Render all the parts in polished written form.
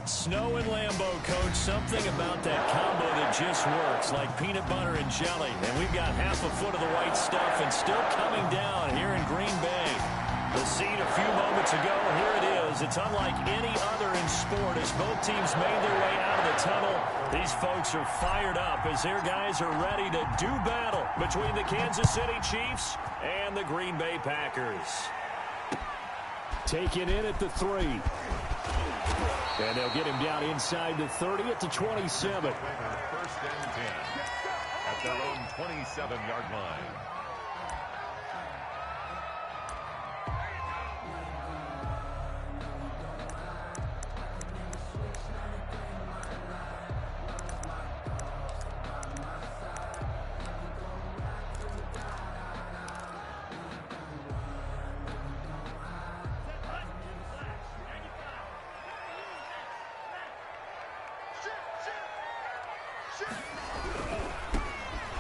Snow and Lambeau, Coach. Something about that combo that just works, like peanut butter and jelly. And we've got half a foot of the white stuff and still coming down here in Green Bay. The scene a few moments ago, here it is. It's unlike any other in sport as both teams made their way out of the tunnel. These folks are fired up as their guys are ready to do battle between the Kansas City Chiefs and the Green Bay Packers. Taken in at the 3. And they'll get him down inside the 30 at the 27. First and 10 at their own 27-yard line.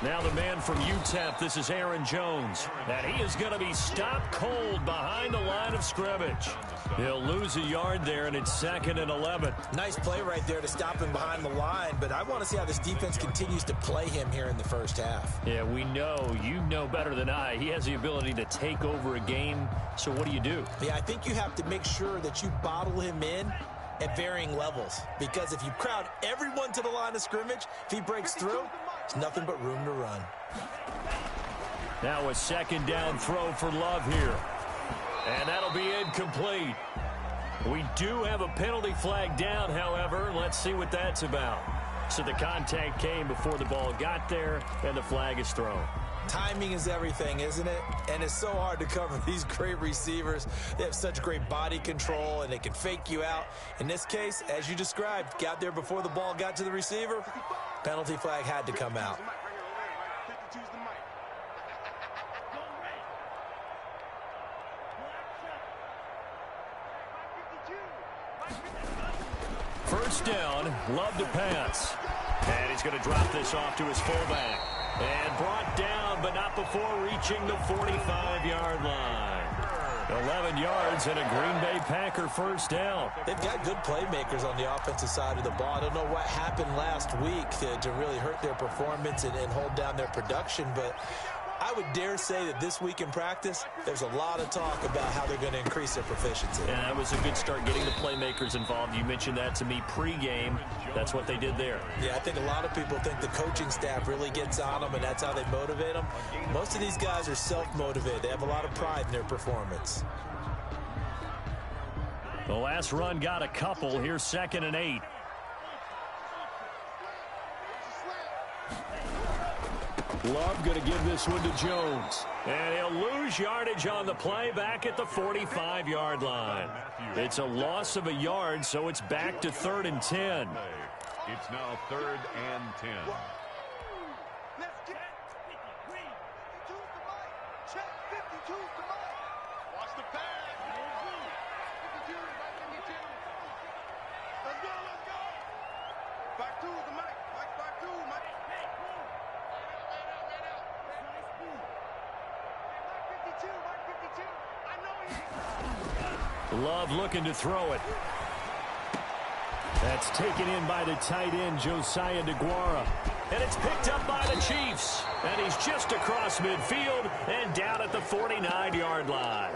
Now the man from UTEP, this is Aaron Jones. And he is going to be stopped cold behind the line of scrimmage. He'll lose a yard there, and it's 2nd and 11. Nice play right there to stop him behind the line, but I want to see how this defense continues to play him here in the first half. Yeah, we know, you know better than I, he has the ability to take over a game. So what do you do? Yeah, I think you have to make sure that you bottle him in at varying levels, because if you crowd everyone to the line of scrimmage, if he breaks through, there's nothing but room to run. Now a 2nd down throw for Love here. And that'll be incomplete. We do have a penalty flag down, however. Let's see what that's about. So the contact came before the ball got there, and the flag is thrown. Timing is everything, isn't it? And it's so hard to cover these great receivers. They have such great body control, and they can fake you out. In this case, as you described, got there before the ball got to the receiver. Penalty flag had to come out. First down, Love to pass. And he's going to drop this off to his fullback. And brought down, but not before reaching the 45-yard line. 11 yards and a Green Bay Packer first down. They've got good playmakers on the offensive side of the ball. I don't know what happened last week to really hurt their performance and hold down their production, but I would dare say that this week in practice, there's a lot of talk about how they're going to increase their proficiency. And that was a good start getting the playmakers involved. You mentioned that to me pregame. That's what they did there. Yeah, I think a lot of people think the coaching staff really gets on them, and that's how they motivate them. Most of these guys are self-motivated. They have a lot of pride in their performance. The last run got a couple. Here's 2nd and 8. Love going to give this one to Jones. And he'll lose yardage on the play back at the 45-yard line. It's a loss of a yard, so it's back to 3rd and 10. It's now 3rd and 10. Love looking to throw it. That's taken in by the tight end, Josiah DeGuara. And it's picked up by the Chiefs. And he's just across midfield and down at the 49-yard line.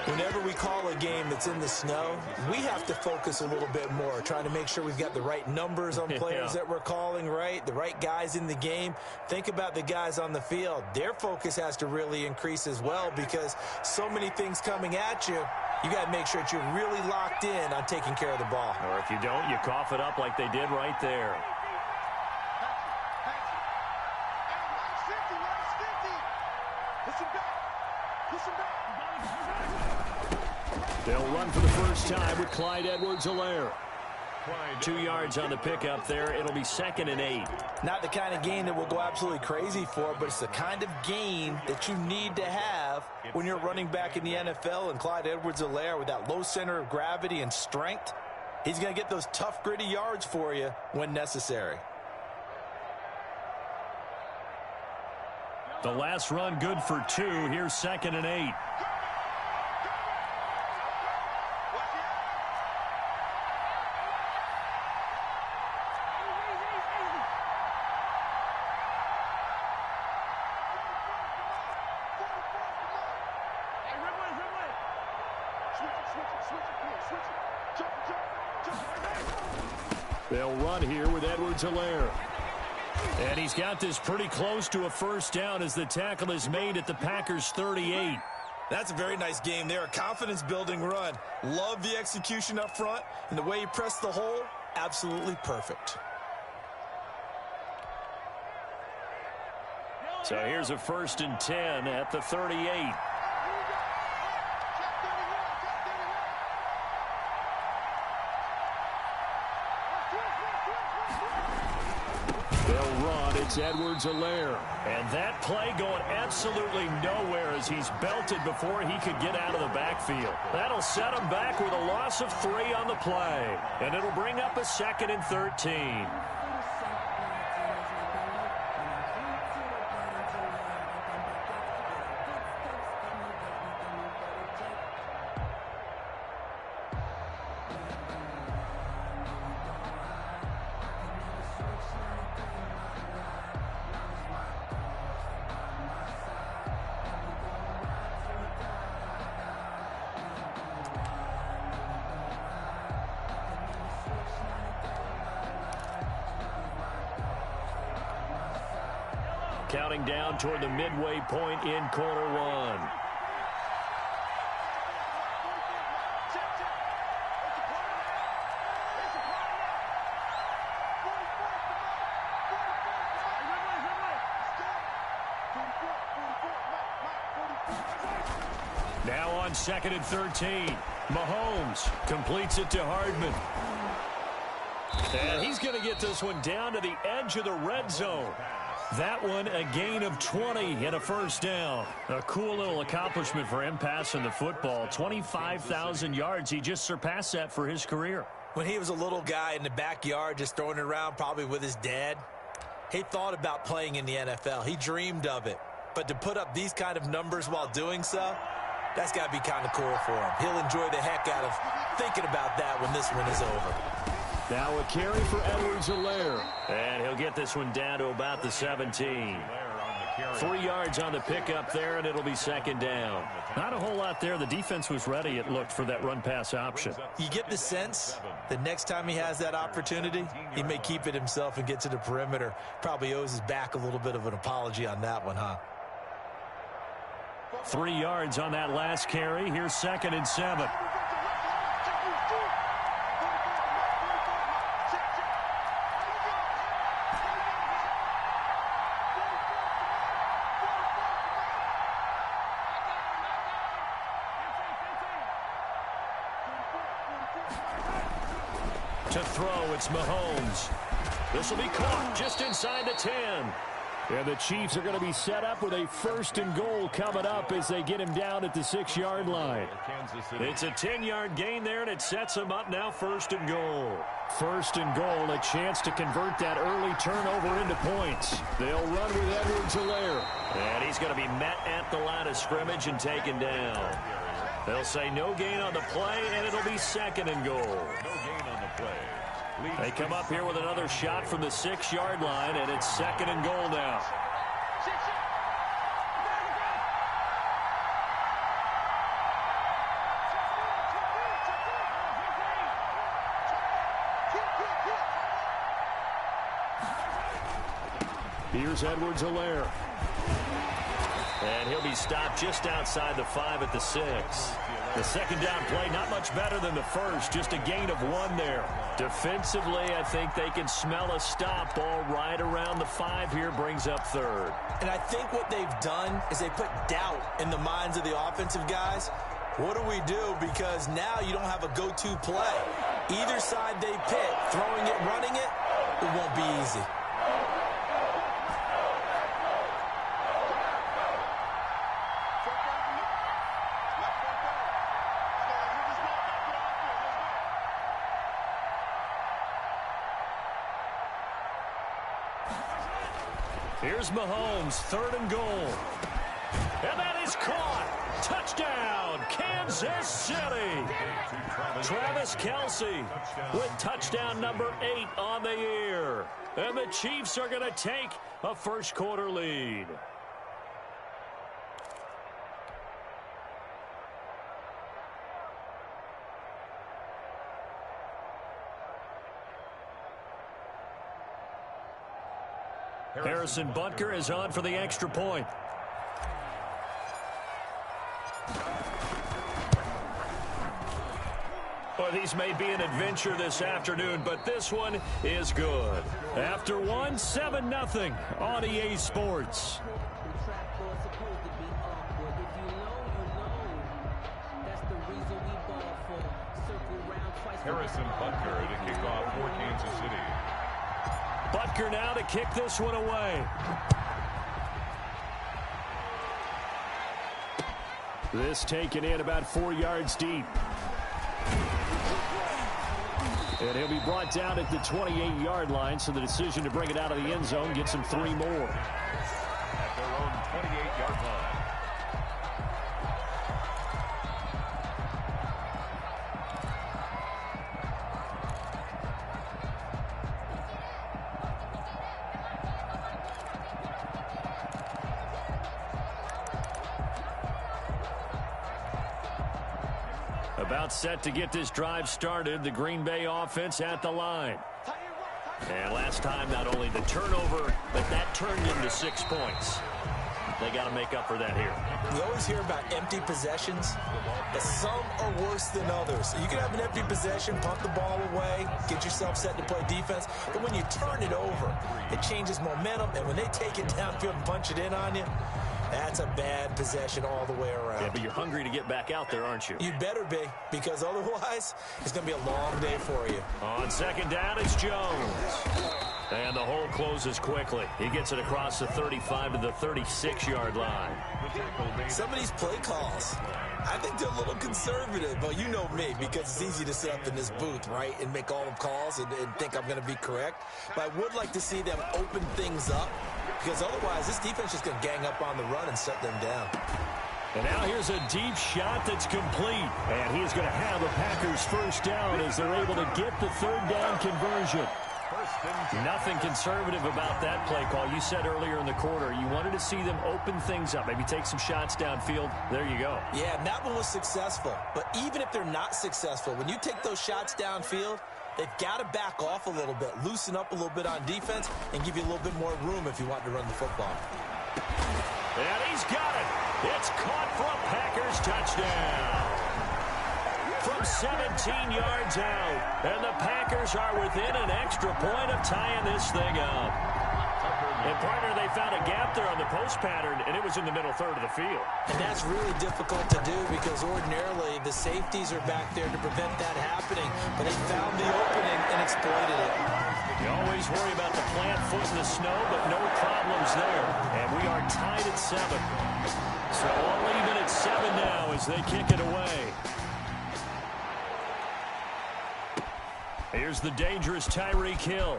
Whenever we call a game that's in the snow, we have to focus a little bit more, trying to make sure we've got the right numbers on players that we're calling right, the right guys in the game. Think about the guys on the field. Their focus has to really increase as well, because so many things coming at you. You got to make sure that you're really locked in on taking care of the ball. Or if you don't, you cough it up like they did right there. They'll run for the first time with Clyde Edwards-Helaire. 2 yards on the pickup there. It'll be 2nd and 8. Not the kind of gain that we'll go absolutely crazy for, but it's the kind of gain that you need to have when you're running back in the NFL. And Clyde Edwards-Helaire, with that low center of gravity and strength, he's going to get those tough, gritty yards for you when necessary. The last run good for 2. Here's 2nd and 8. They'll run here with Edwards-Helaire. And he's got this pretty close to a first down as the tackle is made at the Packers' 38. That's a very nice game there. A confidence-building run. Love the execution up front, and the way he pressed the hole, absolutely perfect. So here's a 1st and 10 at the 38. They'll run. It's Edwards-Helaire. And that play going absolutely nowhere as he's belted before he could get out of the backfield. That'll set him back with a loss of 3 on the play. And it'll bring up a 2nd and 13. Counting down toward the midway point in quarter one. Now on 2nd and 13. Mahomes completes it to Hardman. And he's going to get this one down to the edge of the red zone. That one a gain of 20 and a first down. A cool little accomplishment for him passing the football. 25,000 yards. He just surpassed that for his career. When he was a little guy in the backyard just throwing it around probably with his dad, he thought about playing in the NFL. He dreamed of it. But to put up these kind of numbers while doing so, that's got to be kind of cool for him. He'll enjoy the heck out of thinking about that when this one is over. Now a carry for Edwards-Helaire. And he'll get this one down to about the 17. 3 yards on the pickup there, and it'll be 2nd down. Not a whole lot there. The defense was ready, it looked, for that run-pass option. You get the sense the next time he has that opportunity, he may keep it himself and get to the perimeter. Probably owes his back a little bit of an apology on that one, huh? 3 yards on that last carry. Here's 2nd and 7. To throw, it's Mahomes. This will be caught just inside the 10. And the Chiefs are going to be set up with a 1st and goal coming up as they get him down at the 6-yard line. It's a 10-yard gain there, and it sets him up now 1st and goal. 1st and goal, a chance to convert that early turnover into points. They'll run with Edwards-Helaire. And he's going to be met at the line of scrimmage and taken down. They'll say no gain on the play, and it'll be 2nd and goal. No gain on the play. They come up here with another shot from the 6-yard line, and it's 2nd and goal now. Here's Edwards-Helaire. And he'll be stopped just outside the 5 at the 6. The 2nd down play, not much better than the first, just a gain of 1 there. Defensively, I think they can smell a stop. Ball right around the 5 here, brings up 3rd. And I think what they've done is they put doubt in the minds of the offensive guys. What do we do? Because now you don't have a go-to play. Either side they pick, throwing it, running it, it won't be easy. Here's Mahomes, 3rd and goal. And that is caught. Touchdown, Kansas City. Travis Kelce with touchdown number 8 on the year. And the Chiefs are going to take a first-quarter lead. Harrison Butker is on for the extra point. Well, these may be an adventure this afternoon, but this one is good. After one, 7-0 on EA Sports. Harrison Butker to kick off for Kansas City. Butker now to kick this one away. This taken in about 4 yards deep. And he'll be brought down at the 28-yard line, so the decision to bring it out of the end zone gets him 3 more. At their own 28-yard line. About set to get this drive started, the Green Bay offense at the line. And last time, not only the turnover, but that turned into 6 points. They got to make up for that here. We always hear about empty possessions, but some are worse than others. You can have an empty possession, punt the ball away, get yourself set to play defense, but when you turn it over, it changes momentum, and when they take it downfield and punch it in on you, that's a bad possession all the way around. Yeah, but you're hungry to get back out there, aren't you? You better be, because otherwise, it's going to be a long day for you. On second down, it's Jones. And the hole closes quickly. He gets it across the 35 to the 36-yard line. Some of these play calls, I think they're a little conservative. But you know me, because it's easy to sit up in this booth, right, and make all the calls and think I'm going to be correct. But I would like to see them open things up, because otherwise this defense is going to gang up on the run and shut them down. And now here's a deep shot that's complete. And he's going to have the Packers first down as they're able to get the third down conversion. Nothing conservative about that play call. You said earlier in the quarter you wanted to see them open things up, maybe take some shots downfield. There you go. Yeah, and that one was successful. But even if they're not successful, when you take those shots downfield, they've got to back off a little bit, loosen up a little bit on defense, and give you a little bit more room if you want to run the football. And he's got it. It's caught for a Packers touchdown. From 17 yards out, and the Packers are within an extra point of tying this thing up. And partner, they found a gap there on the post pattern, and it was in the middle third of the field. And that's really difficult to do because ordinarily the safeties are back there to prevent that happening, but they found the opening and exploited it. You always worry about the plant foot in the snow, but no problems there. And we are tied at 7. So all even at 7 now as they kick it away. Here's the dangerous Tyreek Hill.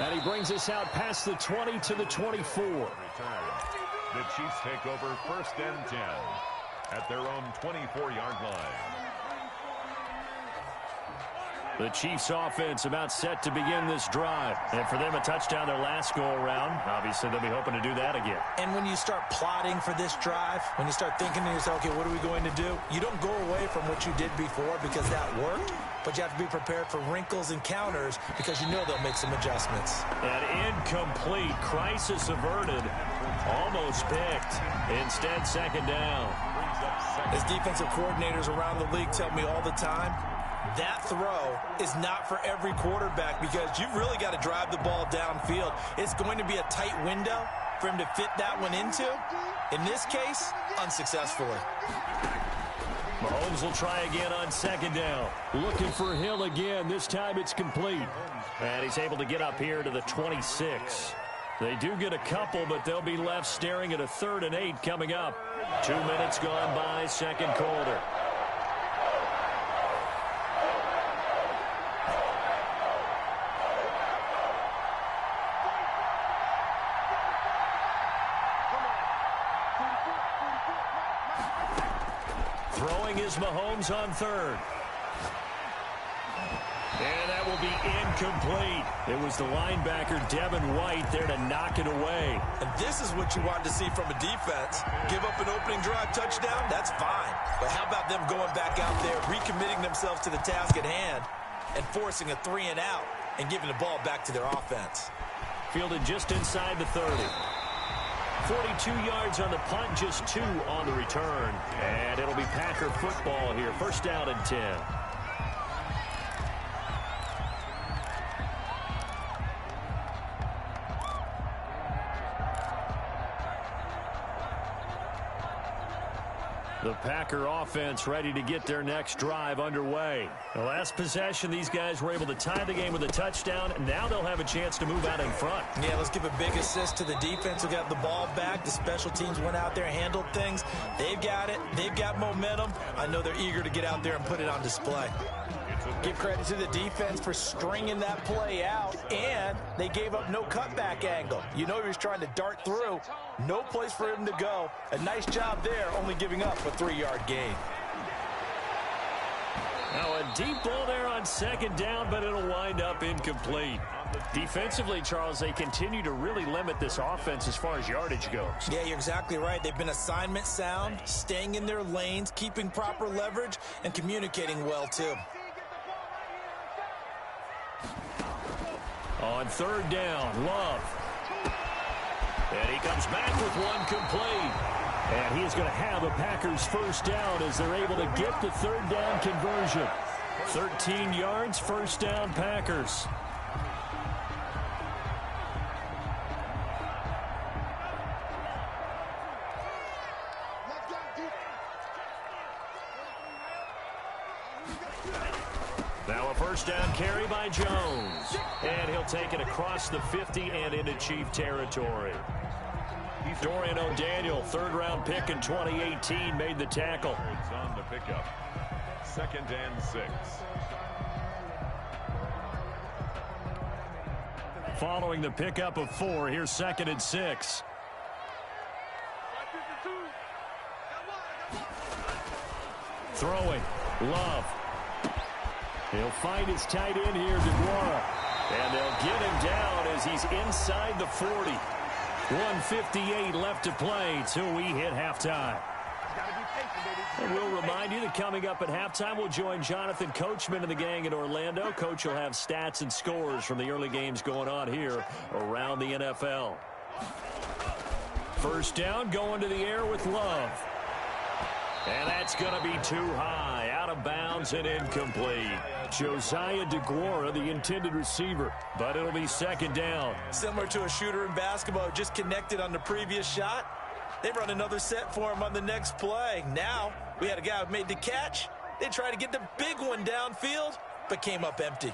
And he brings us out past the 20 to the 24. The Chiefs take over first and 10 at their own 24-yard line. The Chiefs offense about set to begin this drive. And for them, a touchdown their last go-around. Obviously, they'll be hoping to do that again. And when you start plotting for this drive, when you start thinking to yourself, okay, what are we going to do? You don't go away from what you did before because that worked, but you have to be prepared for wrinkles and counters because you know they'll make some adjustments. An incomplete, crisis averted, almost picked. Instead, second down. As defensive coordinators around the league tell me all the time, that throw is not for every quarterback because you've really got to drive the ball downfield. It's going to be a tight window for him to fit that one into. In this case, unsuccessfully. Mahomes will try again on second down. Looking for Hill again. This time it's complete. And he's able to get up here to the 26. They do get a couple, but they'll be left staring at a 3rd and 8 coming up. 2 minutes gone by, second quarter. Throwing is Mahomes on 3rd. And that will be incomplete. It was the linebacker, Devin White, there to knock it away. And this is what you wanted to see from a defense. Give up an opening drive touchdown, that's fine. But how about them going back out there, recommitting themselves to the task at hand, and forcing a 3-and-out and giving the ball back to their offense? Fielded just inside the 30. 42 yards on the punt, just 2 on the return. And it'll be Packer football here. First down and 10. The Packer offense ready to get their next drive underway. The last possession, these guys were able to tie the game with a touchdown. Now they'll have a chance to move out in front. Yeah, let's give a big assist to the defense who got the ball back. The special teams went out there, handled things. They've got it. They've got momentum. I know they're eager to get out there and put it on display. Give credit to the defense for stringing that play out, and they gave up no cutback angle. You know he was trying to dart through. No place for him to go. A nice job there, only giving up a 3-yard gain. Now a deep ball there on second down, but it'll wind up incomplete. Defensively, Charles, they continue to really limit this offense as far as yardage goes. Yeah, you're exactly right. They've been assignment sound, staying in their lanes, keeping proper leverage, and communicating well, too. On third down, Love. And he comes back with one complete. And he is going to have a Packers first down as they're able to get the third down conversion. 13 yards, first down Packers. Now a first down carry by Jones. And he'll take it across the 50 and into Chief territory. Dorian O'Daniel, third-round pick in 2018, made the tackle. It's on the pickup. 2nd and 6. Following the pickup of 4, here's 2nd and 6. Throwing, Love. He'll find his tight end here, DeGuara. And they'll get him down as he's inside the 40. 1:58 left to play till we hit halftime. And we'll remind you that coming up at halftime, we'll join Jonathan Coachman and the gang in Orlando. Coach will have stats and scores from the early games going on here around the NFL. First down, going to the air with Love. And that's going to be too high, out of bounds and incomplete. Josiah DeGuara, the intended receiver, but it'll be 2nd down. Similar to a shooter in basketball, just connected on the previous shot. They run another set for him on the next play. Now, we had a guy who made the catch. They tried to get the big one downfield, but came up empty.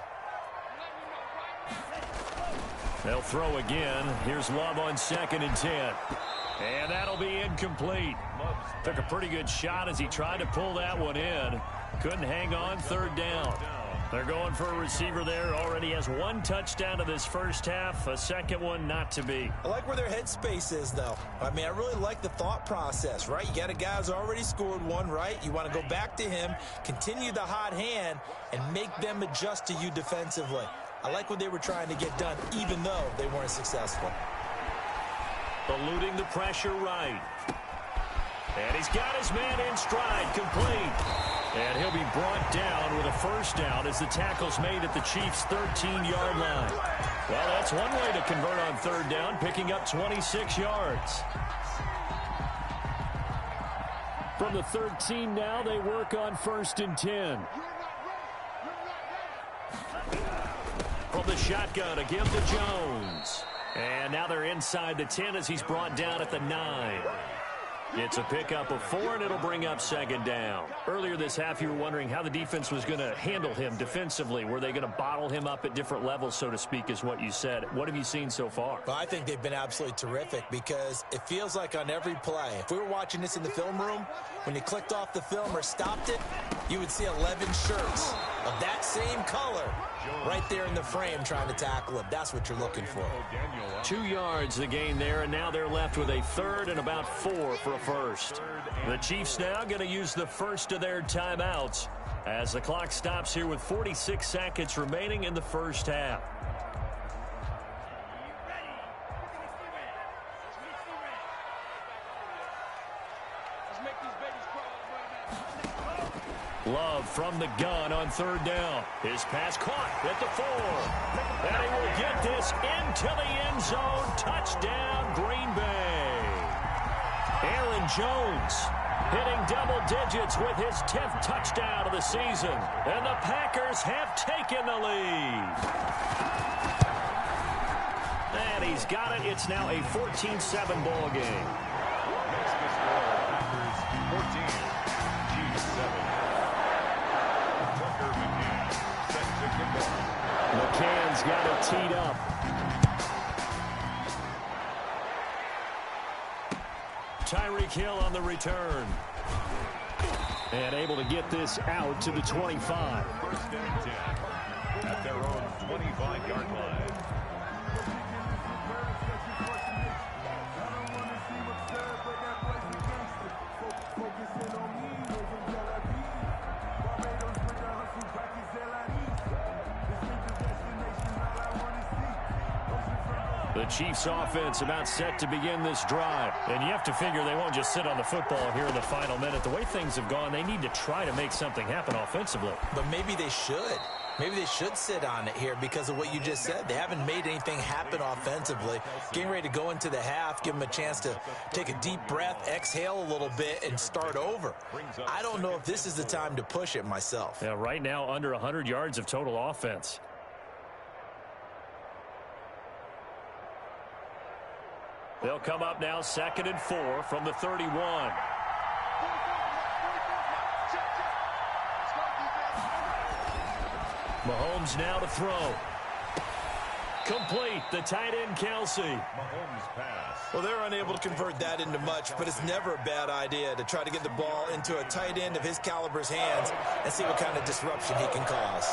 They'll throw again. Here's Love on 2nd and 10. And that'll be incomplete. Took a pretty good shot as he tried to pull that one in. Couldn't hang on, 3rd down. They're going for a receiver there. Already has 1 touchdown of this first half. A second one not to be. I like where their headspace is, though. I mean, I really like the thought process, right? You got a guy who's already scored 1, right? You want to go back to him, continue the hot hand, and make them adjust to you defensively. I like what they were trying to get done, even though they weren't successful. Eluding the pressure right. And he's got his man in stride, complete. And he'll be brought down with a first down as the tackle's made at the Chiefs' 13-yard line. Well, that's one way to convert on 3rd down, picking up 26 yards. From the 13 now, they work on 1st and 10. From the shotgun, again to Jones. And now they're inside the 10 as he's brought down at the 9. It's a pickup of 4, and it'll bring up 2nd down. Earlier this half, you were wondering how the defense was going to handle him defensively. Were they going to bottle him up at different levels, so to speak, is what you said. What have you seen so far? Well, I think they've been absolutely terrific because it feels like on every play, if we were watching this in the film room, when you clicked off the film or stopped it, you would see 11 shirts of that same color right there in the frame trying to tackle him. That's what you're looking for. 2 yards the gain there, and now they're left with a 3rd and about 4 for a first. The Chiefs now going to use the first of their timeouts as the clock stops here with 46 seconds remaining in the first half. Love from the gun on third down. His pass caught at the 4. And he will get this into the end zone. Touchdown, Green Bay. Aaron Jones hitting double digits with his 10th touchdown of the season. And the Packers have taken the lead. And he's got it. It's now a 14-7 ball game. Next to score, Packers 14, Chiefs 7. Tucker McCann set to kick off. McCann's got it teed up. Tyreek Hill on the return. And able to get this out to the 25. First and 10 at their own 25-yard line. The Chiefs offense about set to begin this drive. And you have to figure they won't just sit on the football here in the final minute. The way things have gone, they need to try to make something happen offensively. But maybe they should. Maybe they should sit on it here because of what you just said. They haven't made anything happen offensively. Getting ready to go into the half, give them a chance to take a deep breath, exhale a little bit, and start over. I don't know if this is the time to push it myself. Yeah, right now under 100 yards of total offense. They'll come up now 2nd and 4 from the 31. Mahomes now to throw. Complete. The tight end, Kelsey. Mahomes pass. Well, they're unable to convert that into much, but it's never a bad idea to try to get the ball into a tight end of his caliber's hands and see what kind of disruption he can cause.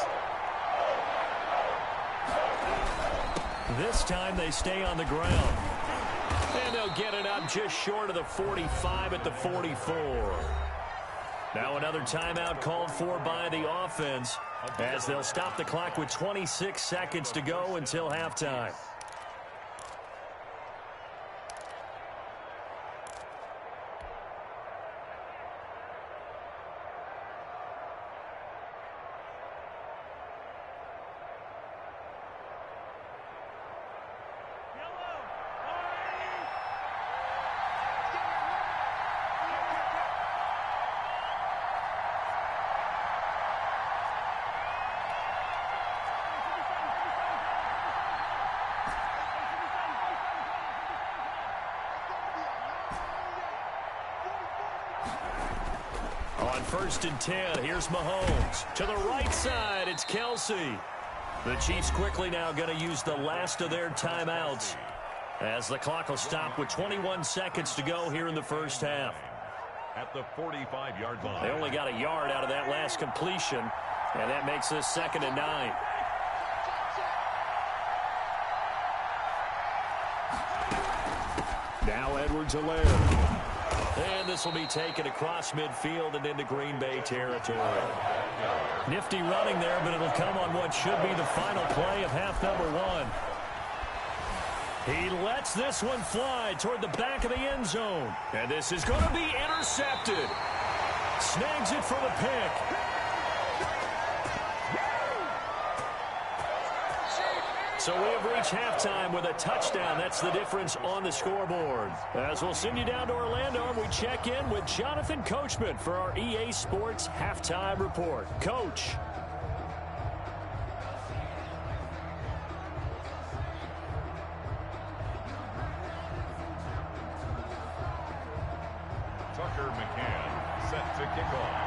This time they stay on the ground. And they'll get it up just short of the 45 at the 44. Now another timeout called for by the offense as they'll stop the clock with 26 seconds to go until halftime. On 1st and 10, here's Mahomes. To the right side, it's Kelsey. The Chiefs quickly now going to use the last of their timeouts as the clock will stop with 21 seconds to go here in the first half. At the 45-yard line. They only got a yard out of that last completion, and that makes this 2nd and 9. Now Edwards-Helaire. And this will be taken across midfield and into Green Bay territory. Nifty running there, but it'll come on what should be the final play of half number 1. He lets this one fly toward the back of the end zone. And this is going to be intercepted. Snags it for the pick. So we have reached halftime with a touchdown. That's the difference on the scoreboard. As we'll send you down to Orlando, and we check in with Jonathan Coachman for our EA Sports Halftime Report. Coach. Tucker McCann set to kick off.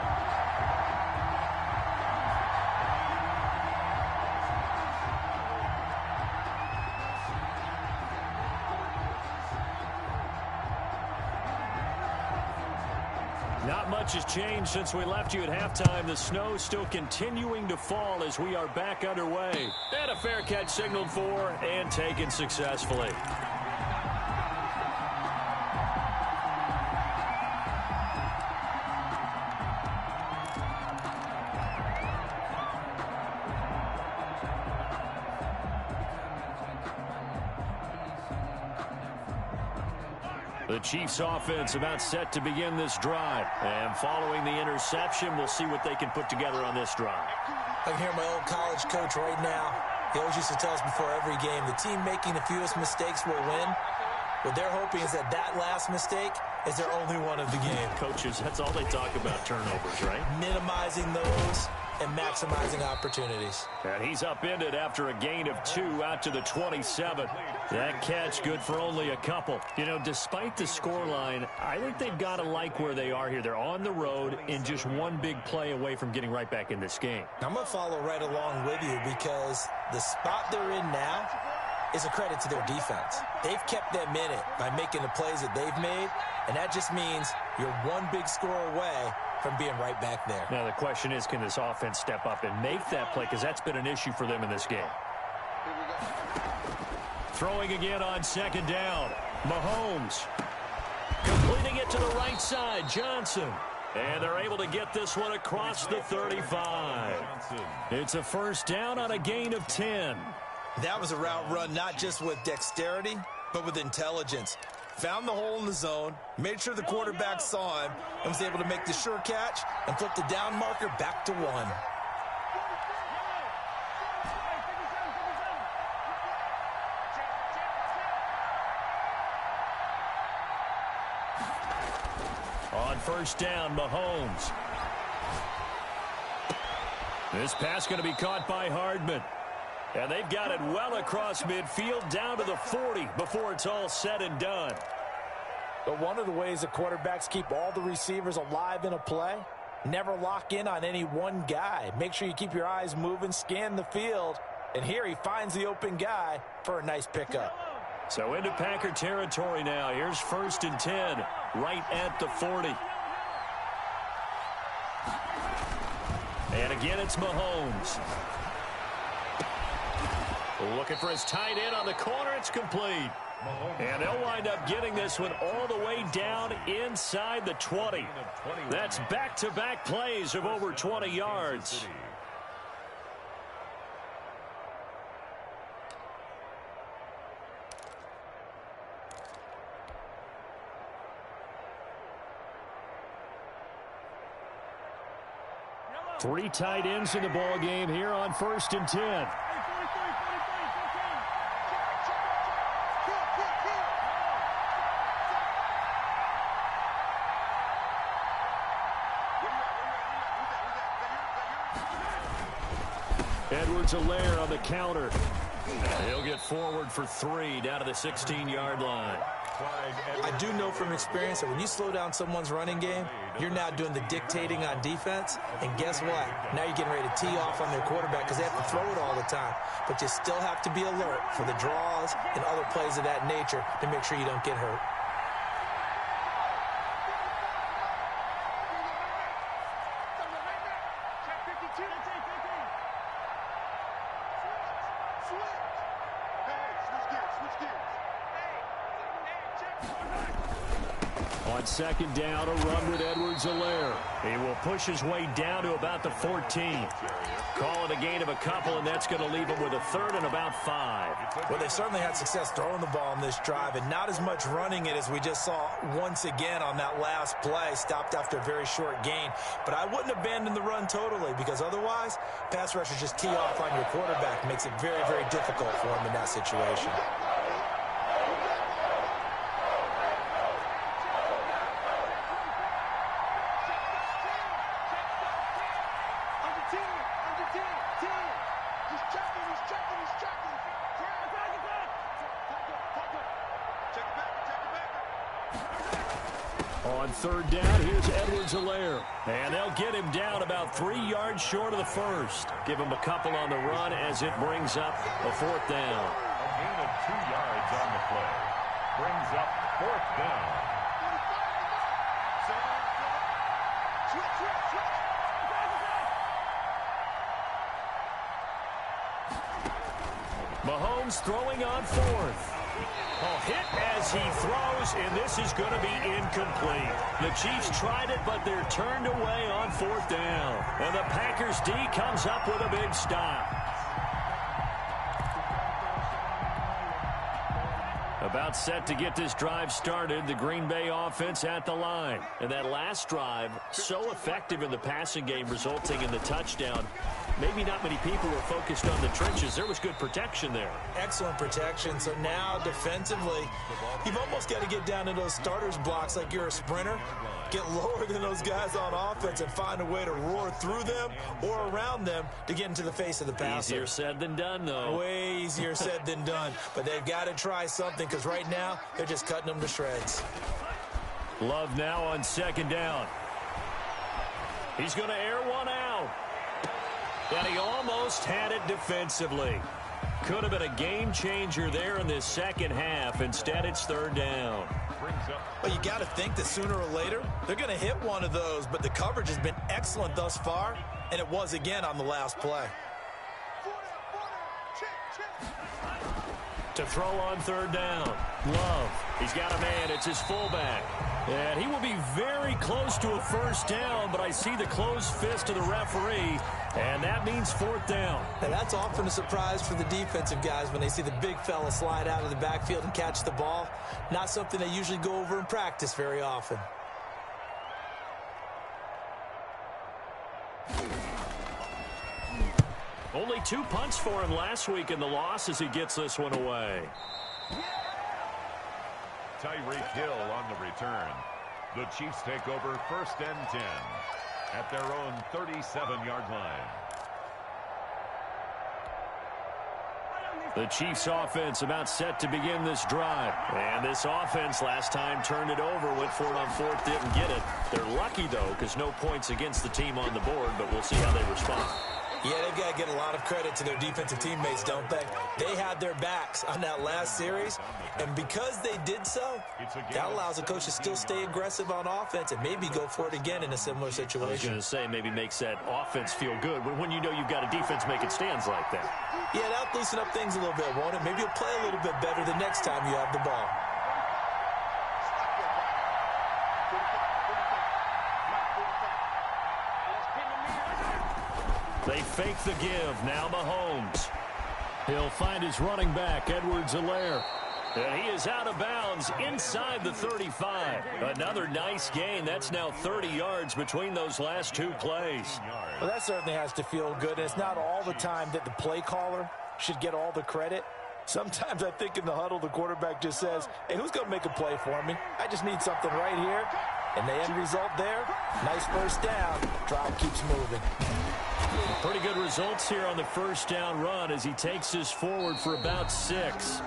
Not much has changed since we left you at halftime. The snow still continuing to fall as we are back underway. And a fair catch signaled for and taken successfully. The Chiefs offense about set to begin this drive. And following the interception, we'll see what they can put together on this drive. I can hear my old college coach right now. He always used to tell us before every game, the team making the fewest mistakes will win. What they're hoping is that last mistake is their only one of the game. Coaches, that's all they talk about, turnovers, right? Minimizing those and maximizing opportunities. And he's upended after a gain of 2 out to the 27. That catch good for only a couple. You know, despite the scoreline, I think they've got to like where they are here. They're on the road and just one big play away from getting right back in this game. I'm going to follow right along with you because the spot they're in now is a credit to their defense. They've kept them in it by making the plays that they've made, and that just means you're one big score away from being right back there. Now the question is, can this offense step up and make that play? Because that's been an issue for them in this game. Throwing again on second down. Mahomes completing it to the right side. Johnson. And they're able to get this one across the 35. It's a first down on a gain of 10. That was a route run not just with dexterity, but with intelligence. Found the hole in the zone, made sure the quarterback saw him, and was able to make the sure catch and flip the down marker back to 1. On first down, Mahomes. This pass going to be caught by Hardman. And they've got it well across midfield down to the 40 before it's all said and done. But one of the ways the quarterbacks keep all the receivers alive in a play, never lock in on any one guy. Make sure you keep your eyes moving, scan the field. And here he finds the open guy for a nice pickup. So into Packer territory now. Here's first and 10 right at the 40. And again, it's Mahomes. Looking for his tight end on the corner. It's complete. And they'll wind up getting this one all the way down inside the 20. That's back-to-back plays of over 20 yards. Three tight ends in the ball game here on first and 10. Edwards-Helaire on the counter. He'll get forward for 3 down to the 16-yard line. I do know from experience that when you slow down someone's running game, you're now doing the dictating on defense. And guess what? Now you're getting ready to tee off on their quarterback because they have to throw it all the time. But you still have to be alert for the draws and other plays of that nature to make sure you don't get hurt. On second down, a run with Edwards-Helaire. He will push his way down to about the 14. Call it a gain of a couple, and that's going to leave him with a third and about 5. Well, they certainly had success throwing the ball on this drive, and not as much running it as we just saw once again on that last play. Stopped after a very short gain. But I wouldn't abandon the run totally, because otherwise, pass rushers just tee off on your quarterback. Makes it very, very difficult for him in that situation. On third down, here's Edwards-Helaire. And they'll get him down about 3 yards short of the first. Give him a couple on the run as it brings up a fourth down. A gain of 2 yards on the play. Brings up fourth down. Mahomes throwing on fourth. Hit as he throws, and this is going to be incomplete. The Chiefs tried it, but they're turned away on fourth down. And the Packers D comes up with a big stop. About set to get this drive started, the Green Bay offense at the line. And that last drive, so effective in the passing game, resulting in the touchdown. Maybe not many people were focused on the trenches. There was good protection there. Excellent protection. So now defensively, you've almost got to get down to those starters blocks like you're a sprinter. Get lower than those guys on offense and find a way to roar through them or around them to get into the face of the passer. Easier said than done, though. Way easier said than done. But they've got to try something because right now they're just cutting them to shreds. Love now on second down. He's going to air one out. And he almost had it defensively. Could have been a game changer there in this second half. Instead, it's third down. Well, you got to think that sooner or later they're going to hit one of those, but the coverage has been excellent thus far, and it was again on the last play. To throw on third down. Love. He's got a man. It's his fullback. And he will be very close to a first down, but I see the closed fist of the referee, and that means fourth down. And that's often a surprise for the defensive guys when they see the big fella slide out of the backfield and catch the ball. Not something they usually go over in practice very often. Only 2 punts for him last week in the loss as he gets this one away. Tyreek Hill on the return. The Chiefs take over first and 10 at their own 37-yard line. The Chiefs offense about set to begin this drive. And this offense last time turned it over, went for it on fourth, didn't get it. They're lucky, though, because no points against the team on the board, but we'll see how they respond. Yeah, they've got to get a lot of credit to their defensive teammates, don't they? They had their backs on that last series, and because they did so, that allows the coach to still stay aggressive on offense and maybe go for it again in a similar situation. I was going to say, maybe makes that offense feel good when you know you've got a defense making stands like that. Yeah, that'll loosen up things a little bit, won't it? Maybe you'll play a little bit better the next time you have the ball. They fake the give. Now Mahomes. He'll find his running back, Edwards-Helaire. And he is out of bounds inside the 35. Another nice gain. That's now 30 yards between those last two plays. Well, that certainly has to feel good. And it's not all the time that the play caller should get all the credit. Sometimes I think in the huddle, the quarterback just says, hey, who's going to make a play for me? I just need something right here. And the end result there, nice first down. Drive keeps moving. Pretty good results here on the first down run as he takes this forward for about 6.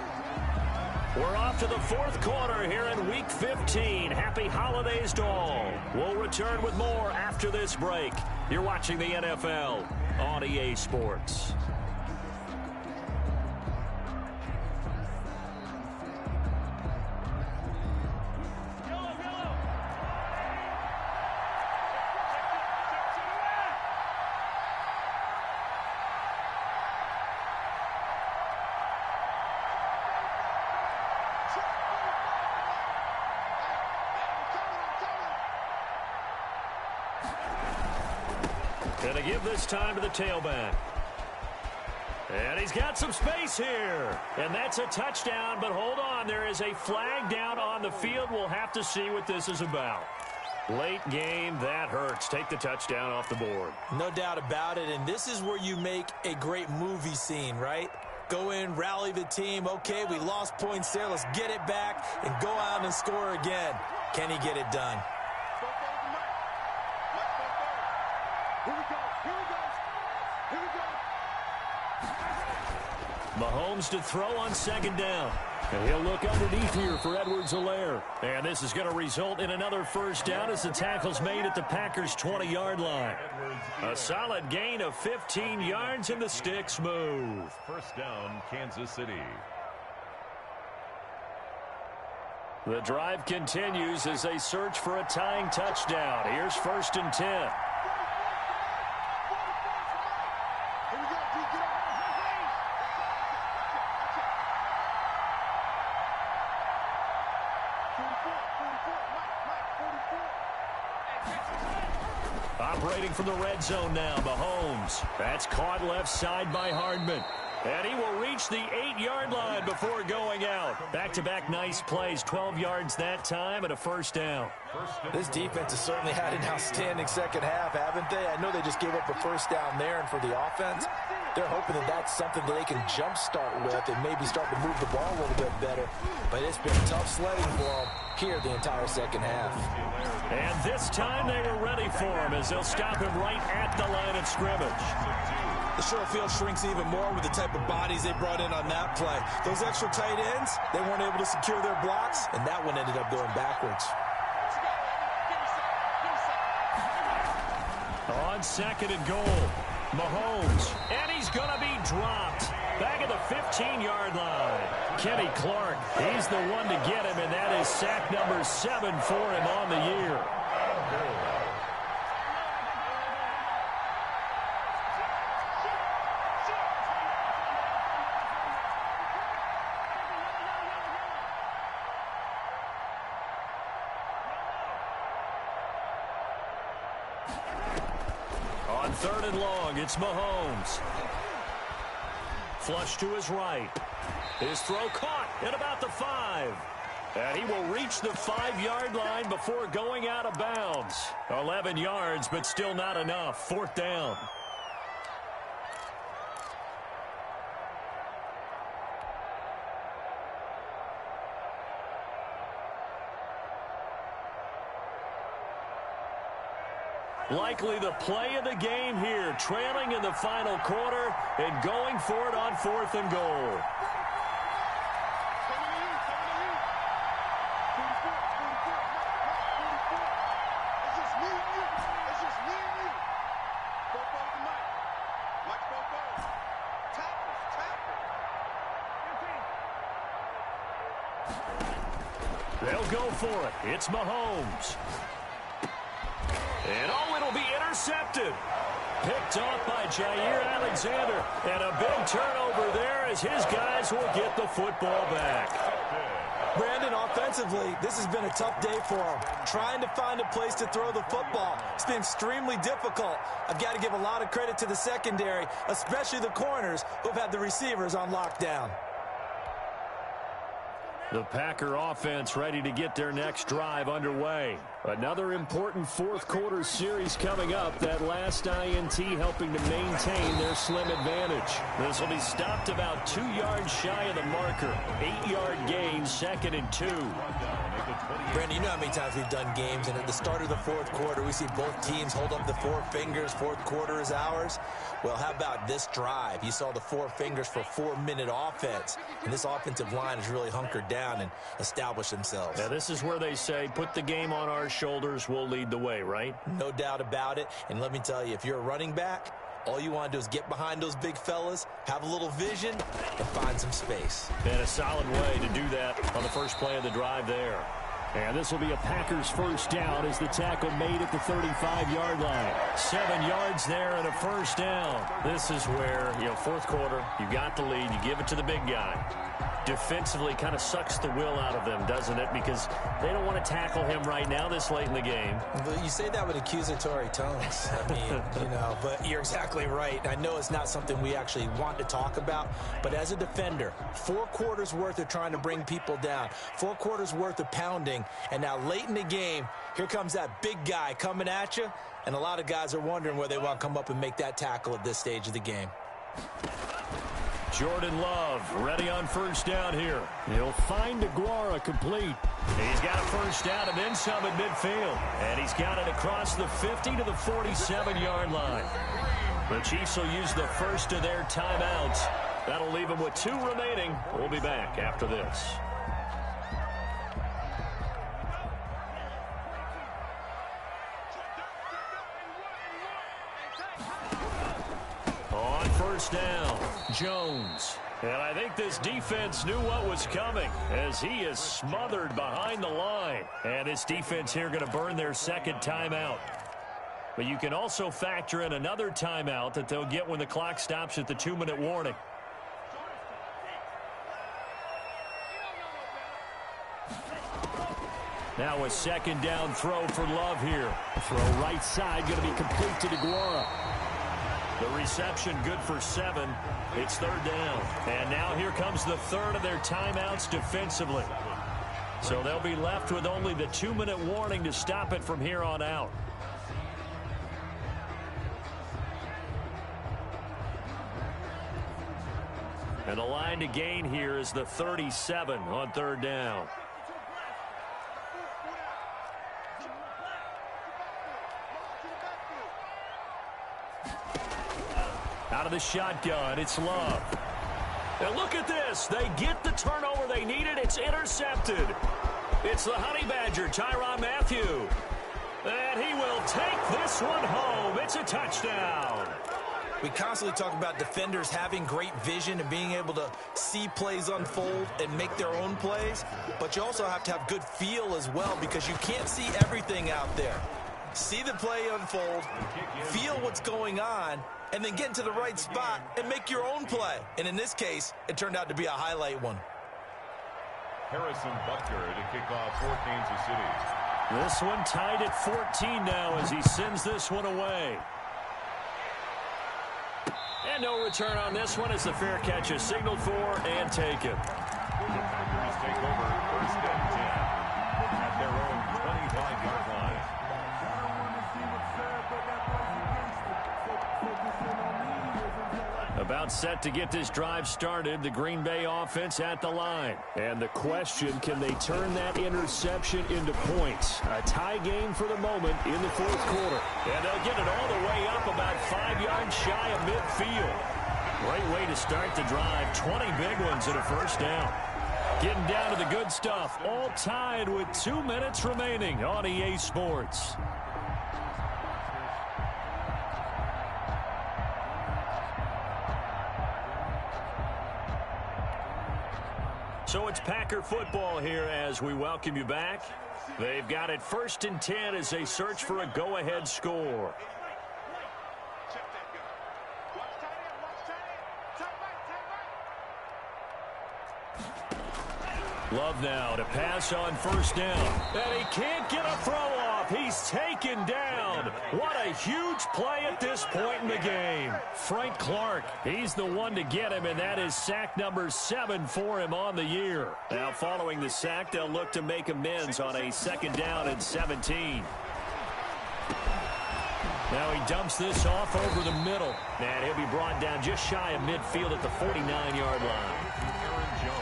We're off to the fourth quarter here in Week 15. Happy holidays to all. We'll return with more after this break. You're watching the NFL on EA Sports. Going to give this time to the tailback. And he's got some space here. And that's a touchdown, but hold on. There is a flag down on the field. We'll have to see what this is about. Late game, that hurts. Take the touchdown off the board. No doubt about it, and this is where you make a great movie scene, right? Go in, rally the team. Okay, we lost points there. Let's get it back and go out and score again. Can he get it done? Mahomes to throw on second down. And he'll look underneath here for Edwards-Helaire. And this is going to result in another first down as the tackle's made at the Packers' 20-yard line. A solid gain of 15 yards and the sticks move. First down, Kansas City. The drive continues as they search for a tying touchdown. Here's first and 10. Operating from the red zone now, Mahomes. That's caught left side by Hardman. And he will reach the 8-yard line before going out. Back-to-back nice plays, 12 yards that time and a first down. This defense has certainly had an outstanding second half, haven't they? I know they just gave up a first down there, and for the offense, they're hoping that that's something that they can jumpstart with and maybe start to move the ball a little bit better. But it's been tough sledding for them here the entire second half. And this time they were ready for him as they'll stop him right at the line of scrimmage. The short field shrinks even more with the type of bodies they brought in on that play. Those extra tight ends, they weren't able to secure their blocks, and that one ended up going backwards. On second and goal, Mahomes, and he's going to be dropped. Back at the 15-yard line. Kenny Clark, he's the one to get him, and that is sack number 7 for him on the year. On third and long, it's Mahomes. Flush to his right. His throw caught at about the 5. And he will reach the 5-yard line before going out of bounds. 11 yards, but still not enough. Fourth down. Likely the play of the game here, trailing in the final quarter and going for it on fourth and goal. They'll go for it. It's Mahomes. And oh, it'll be intercepted. Picked off by Jair Alexander. And a big turnover there as his guys will get the football back. Brandon, offensively, this has been a tough day for him. Trying to find a place to throw the football. It's been extremely difficult. I've got to give a lot of credit to the secondary, especially the corners who've had the receivers on lockdown. The Packer offense ready to get their next drive underway. Another important fourth quarter series coming up. That last INT helping to maintain their slim advantage. This will be stopped about 2 yards shy of the marker. 8-yard gain, 2nd and 2. Brandon, you know how many times we've done games, and at the start of the fourth quarter, we see both teams hold up the 4 fingers. Fourth quarter is ours. Well, how about this drive? You saw the 4 fingers for 4-minute offense, and this offensive line has really hunkered down and established themselves. Now, this is where they say, put the game on our shoulders, we'll lead the way, right? No doubt about it, and let me tell you, if you're a running back, all you want to do is get behind those big fellas, have a little vision, and find some space. And a solid way to do that on the first play of the drive there. And this will be a Packers first down as the tackle made at the 35-yard line. 7 yards there and a first down. This is where, fourth quarter, you got the lead, you give it to the big guy. Defensively kind of sucks the will out of them, doesn't it? Because they don't want to tackle him right now this late in the game. But you say that with accusatory tones. I mean, but you're exactly right. I know it's not something we actually want to talk about, but as a defender, 4 quarters worth of trying to bring people down, 4 quarters worth of pounding, and now late in the game, here comes that big guy coming at you, and a lot of guys are wondering where they want to come up and make that tackle at this stage of the game. Jordan Love ready on first down here. He'll find Aguara complete. He's got a first down and then some at midfield. And he's got it across the 50 to the 47-yard line. The Chiefs will use the first of their timeouts. That'll leave them with 2 remaining. We'll be back after this. On first down, Jones. And I think this defense knew what was coming as he is smothered behind the line. And this defense here going to burn their second timeout. But you can also factor in another timeout that they'll get when the clock stops at the 2-minute warning. Now a second down throw for Love here. Throw right side going to be complete to Aguara. The reception good for 7. It's third down. And now here comes the third of their timeouts defensively. So they'll be left with only the 2-minute warning to stop it from here on out. And the line to gain here is the 37 on third down. Out of the shotgun, it's Love. And look at this. They get the turnover they needed. It's intercepted. It's the Honey Badger, Tyrann Mathieu. And he will take this one home. It's a touchdown. We constantly talk about defenders having great vision and being able to see plays unfold and make their own plays. But you also have to have good feel as well, because you can't see everything out there. See the play unfold, feel what's going on, and then get into the right spot and make your own play. And in this case, it turned out to be a highlight one. Harrison Butker to kick off for Kansas City. This one tied at 14 now as he sends this one away. And no return on this one as the fair catch is signaled for and taken. The Packers take over first and 10 at their own 25-yard line. About set to get this drive started, the Green Bay offense at the line. And the question, can they turn that interception into points? A tie game for the moment in the fourth quarter. And they'll get it all the way up about 5 yards shy of midfield. Great way to start the drive. 20 big ones and a first down. Getting down to the good stuff. All tied with 2 minutes remaining on EA Sports. So it's Packer football here as we welcome you back. They've got it first and 10 as they search for a go-ahead score. Love now to pass on first down. And he can't get a throw off. He's taken down. What a huge play at this point in the game. Frank Clark, he's the one to get him, and that is sack number 7 for him on the year. Now following the sack, they'll look to make amends on a second down and 17. Now he dumps this off over the middle. And he'll be brought down just shy of midfield at the 49-yard line.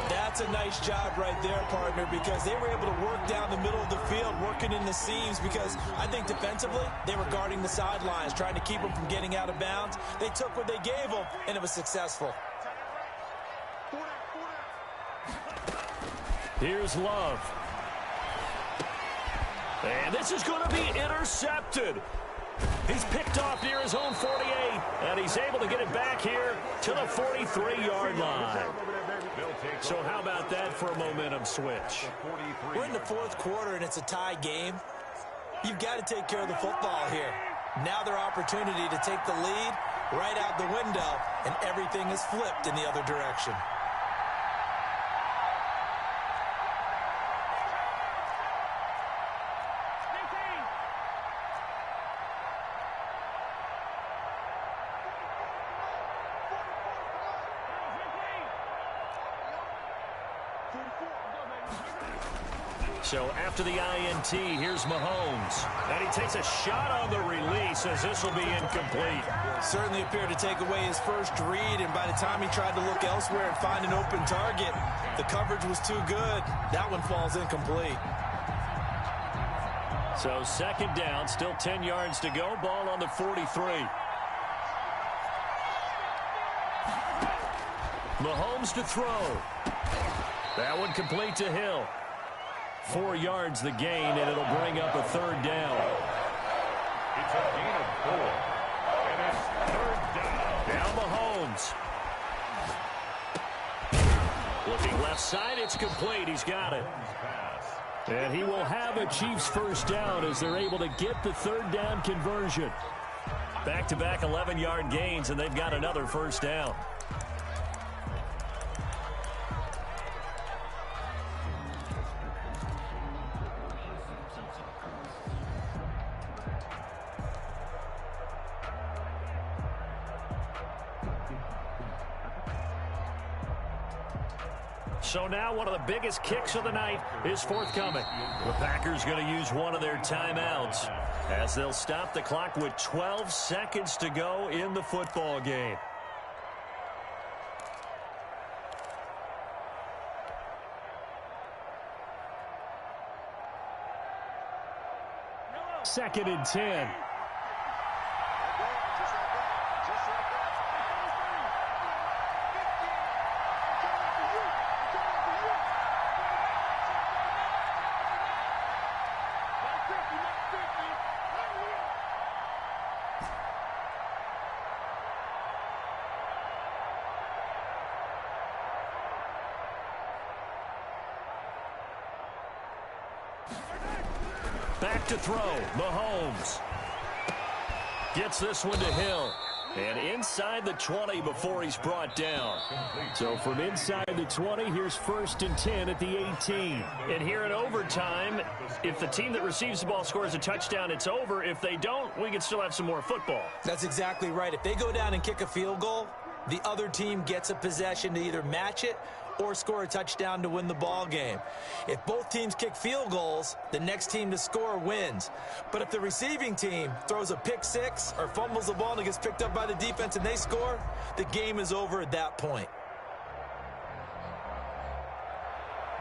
That's a nice job right there, partner, because they were able to work down the middle of the field, working in the seams, because I think defensively they were guarding the sidelines, trying to keep them from getting out of bounds. They took what they gave them, and it was successful. Here's Love. And this is going to be intercepted. He's picked off near his own 48, and he's able to get it back here to the 43-yard line. So how about that for a momentum switch? We're in the fourth quarter, and it's a tie game. You've got to take care of the football here. Now their opportunity to take the lead right out the window, and everything is flipped in the other direction. So after the INT, here's Mahomes. And he takes a shot on the release as this will be incomplete. Certainly appeared to take away his first read, and by the time he tried to look elsewhere and find an open target, the coverage was too good. That one falls incomplete. So second down, still 10 yards to go. Ball on the 43. Mahomes to throw. That one complete to Hill. 4 yards the gain, and it'll bring up a third down. It's a gain of 4. And it's third down. Down Mahomes. Looking left side, it's complete. He's got it. And he will have a Chiefs first down as they're able to get the third down conversion. Back-to-back 11-yard gains, and they've got another first down. So now one of the biggest kicks of the night is forthcoming. The Packers going to use one of their timeouts as they'll stop the clock with 12 seconds to go in the football game. Second and 10. Back to throw, Mahomes. Gets this one to Hill. And inside the 20 before he's brought down. So from inside the 20, here's 1st and 10 at the 18. And here in overtime, if the team that receives the ball scores a touchdown, it's over. If they don't, we can still have some more football. That's exactly right. If they go down and kick a field goal, the other team gets a possession to either match it or score a touchdown to win the ball game. If both teams kick field goals, the next team to score wins. But if the receiving team throws a pick six or fumbles the ball and it gets picked up by the defense and they score, the game is over at that point.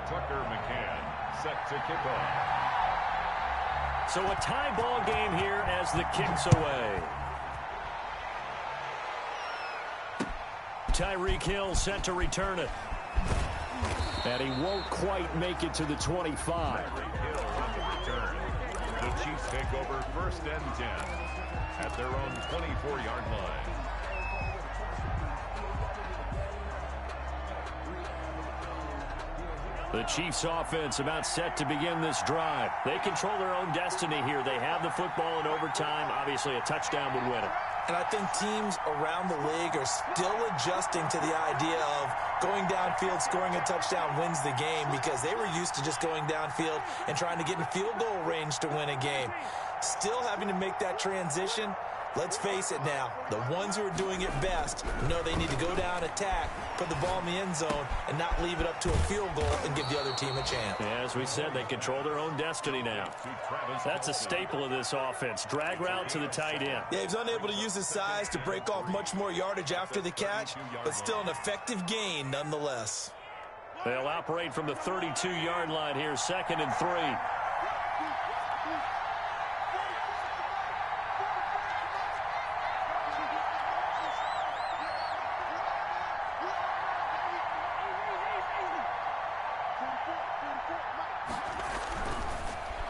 Tucker McCann set to kick off. So a tie ball game here as the kick's away. Tyreek Hill set to return it. And he won't quite make it to the 25. Tyreek Hill on the return. The Chiefs take over 1st and 10 at their own 24-yard line. The Chiefs offense about set to begin this drive. They control their own destiny here. They have the football in overtime. Obviously, a touchdown would win it. And I think teams around the league are still adjusting to the idea of going downfield, scoring a touchdown wins the game, because they were used to just going downfield and trying to get in field goal range to win a game. Still having to make that transition. Let's face it now, the ones who are doing it best know they need to go down, attack, put the ball in the end zone, and not leave it up to a field goal and give the other team a chance. Yeah, as we said, they control their own destiny now. That's a staple of this offense. Drag route to the tight end. Yeah, he's unable to use his size to break off much more yardage after the catch, but still an effective gain nonetheless. They'll operate from the 32-yard line here, 2nd and 3.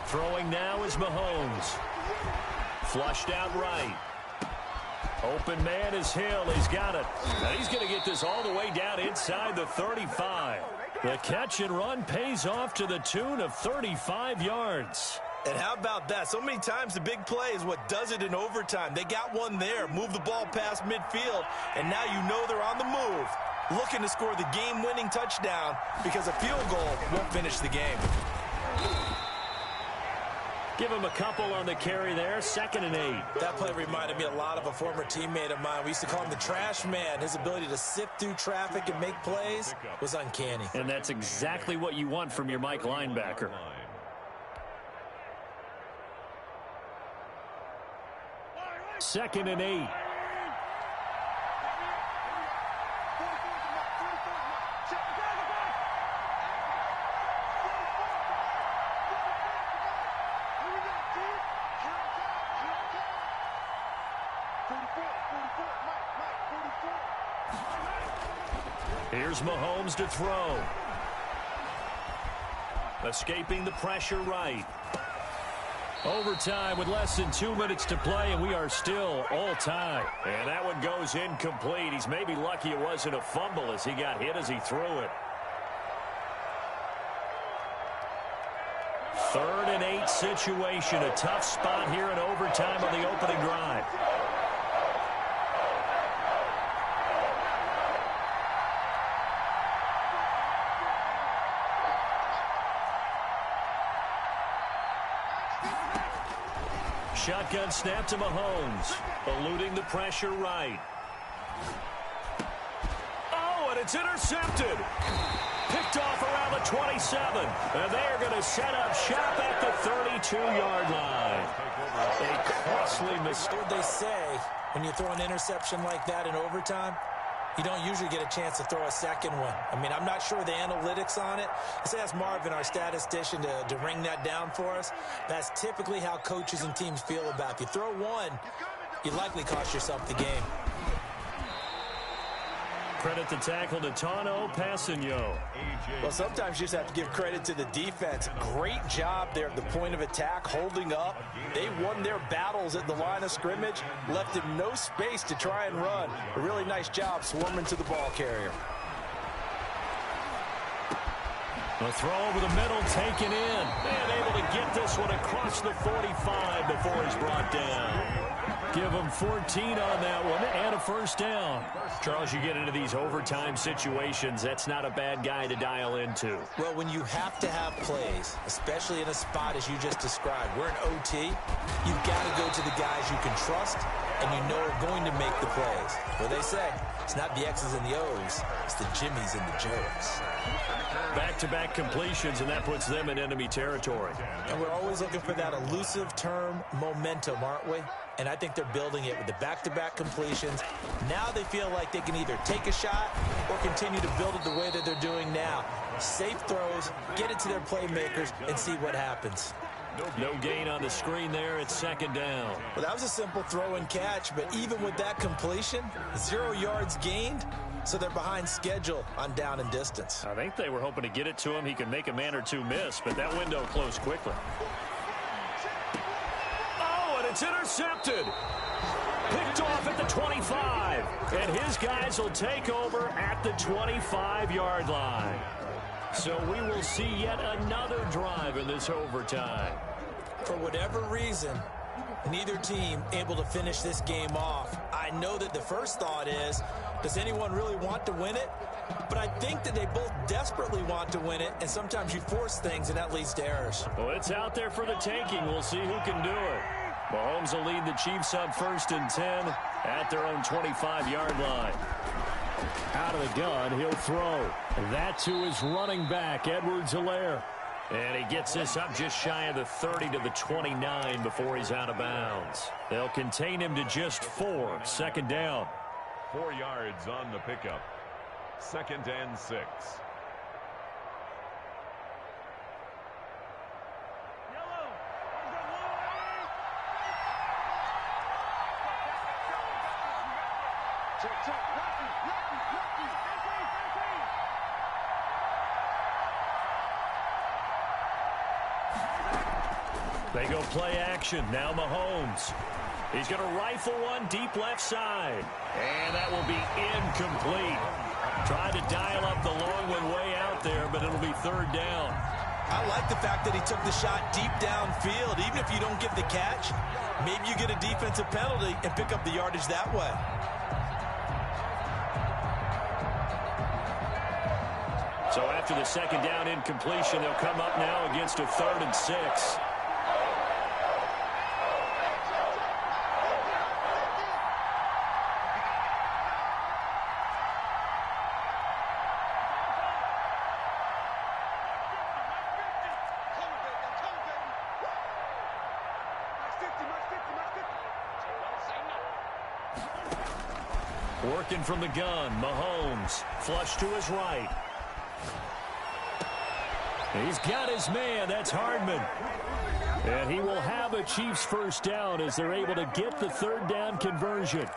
Throwing now is Mahomes. Flushed out right. Open man is Hill. He's got it. And he's going to get this all the way down inside the 35. The catch and run pays off to the tune of 35 yards. And how about that? So many times the big play is what does it in overtime. They got one there, move the ball past midfield, and now you know they're on the move, looking to score the game-winning touchdown, because a field goal won't finish the game. Give him a couple on the carry there, 2nd and 8. That play reminded me a lot of a former teammate of mine. We used to call him the trash man. His ability to sift through traffic and make plays was uncanny. And that's exactly what you want from your Mike linebacker. 2nd and 8. Here's Mahomes to throw. Escaping the pressure right. Overtime with less than 2 minutes to play, and we are still all tied. And that one goes incomplete. He's maybe lucky it wasn't a fumble as he got hit as he threw it. 3rd and 8 situation. A tough spot here in overtime on the opening drive. Shotgun snap to Mahomes. Eluding the pressure right. Oh, and it's intercepted. Picked off around the 27. And they are going to set up shop at the 32-yard line. A costly mistake. What they say when you throw an interception like that in overtime, you don't usually get a chance to throw a second one. I mean, I'm not sure the analytics on it. Let's ask Marvin, our statistician, to ring that down for us. That's typically how coaches and teams feel about it. If you throw one, you likely cost yourself the game. Credit the tackle to Tano Passigno. Well, sometimes you just have to give credit to the defense. Great job there at the point of attack, holding up. They won their battles at the line of scrimmage, left him no space to try and run. A really nice job swarming to the ball carrier. A throw over the middle, taken in. And able to get this one across the 45 before he's brought down. Give him 14 on that one and a first down. Charles, you get into these overtime situations, that's not a bad guy to dial into. Well, when you have to have plays, especially in a spot as you just described, we're in OT, you've got to go to the guys you can trust and you know are going to make the plays. What they say, it's not the X's and the O's, it's the Jimmies and the Joes. Back-to-back completions, and that puts them in enemy territory. And we're always looking for that elusive term, momentum, aren't we? And I think they're building it with the back-to-back completions. Now they feel like they can either take a shot or continue to build it the way that they're doing now. Safe throws, get it to their playmakers, and see what happens. No gain on the screen there. It's second down. Well, that was a simple throw and catch, but even with that completion, 0 yards gained, so they're behind schedule on down and distance. I think they were hoping to get it to him. He could make a man or two miss, but that window closed quickly. Oh, and it's intercepted. Picked off at the 25. And his guys will take over at the 25-yard line. So we will see yet another drive in this overtime. For whatever reason, neither team able to finish this game off. I know that the first thought is, does anyone really want to win it? But I think that they both desperately want to win it, and sometimes you force things, and that leads to errors. Well, it's out there for the taking. We'll see who can do it. Mahomes will lead the Chiefs up 1st and 10 at their own 25-yard line. Out of the gun, he'll throw. That to his running back, Edwards-Helaire. And he gets this up just shy of the 30 to the 29 before he's out of bounds. They'll contain him to just 4. Second down. 4 yards on the pickup. 2nd and 6. They go play action. Now Mahomes. He's going to rifle one deep left side. And that will be incomplete. Tried to dial up the long one way out there, but it'll be 3rd down. I like the fact that he took the shot deep downfield. Even if you don't get the catch, maybe you get a defensive penalty and pick up the yardage that way. So after the 2nd down incompletion, they'll come up now against a 3rd and 6. Working from the gun, Mahomes. Flush to his right. He's got his man. That's Hardman. And he will have a Chiefs first down as they're able to get the 3rd down conversion.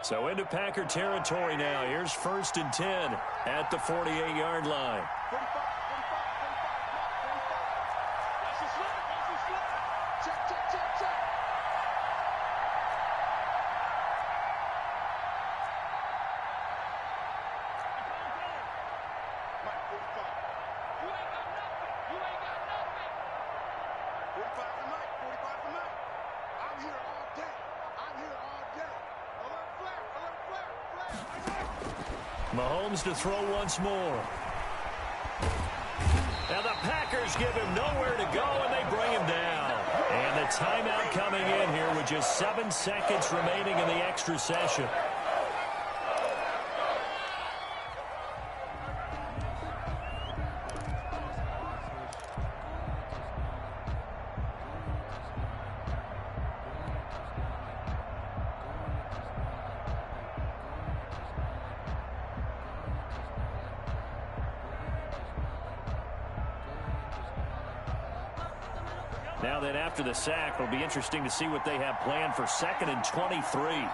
So into Packer territory now. Here's 1st and 10 at the 48-yard line. Mahomes to throw once more. Now the Packers give him nowhere to go, and they bring him down. And the timeout coming in here with just 7 seconds remaining in the extra session. Now then, after the sack, it'll be interesting to see what they have planned for 2nd and 23.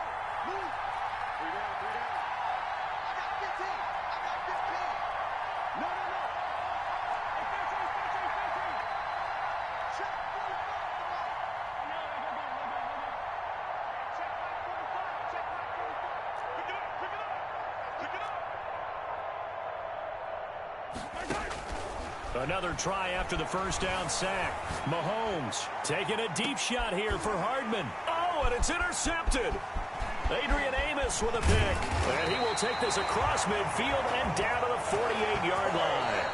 Another try after the first down sack. Mahomes taking a deep shot here for Hardman. Oh, and it's intercepted. Adrian Amos with a pick. And he will take this across midfield and down to the 48-yard line.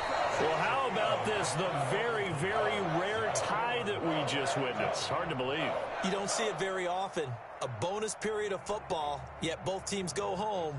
Well, how about this? The very, very rare tie that we just witnessed. Hard to believe. You don't see it very often. A bonus period of football, yet both teams go home.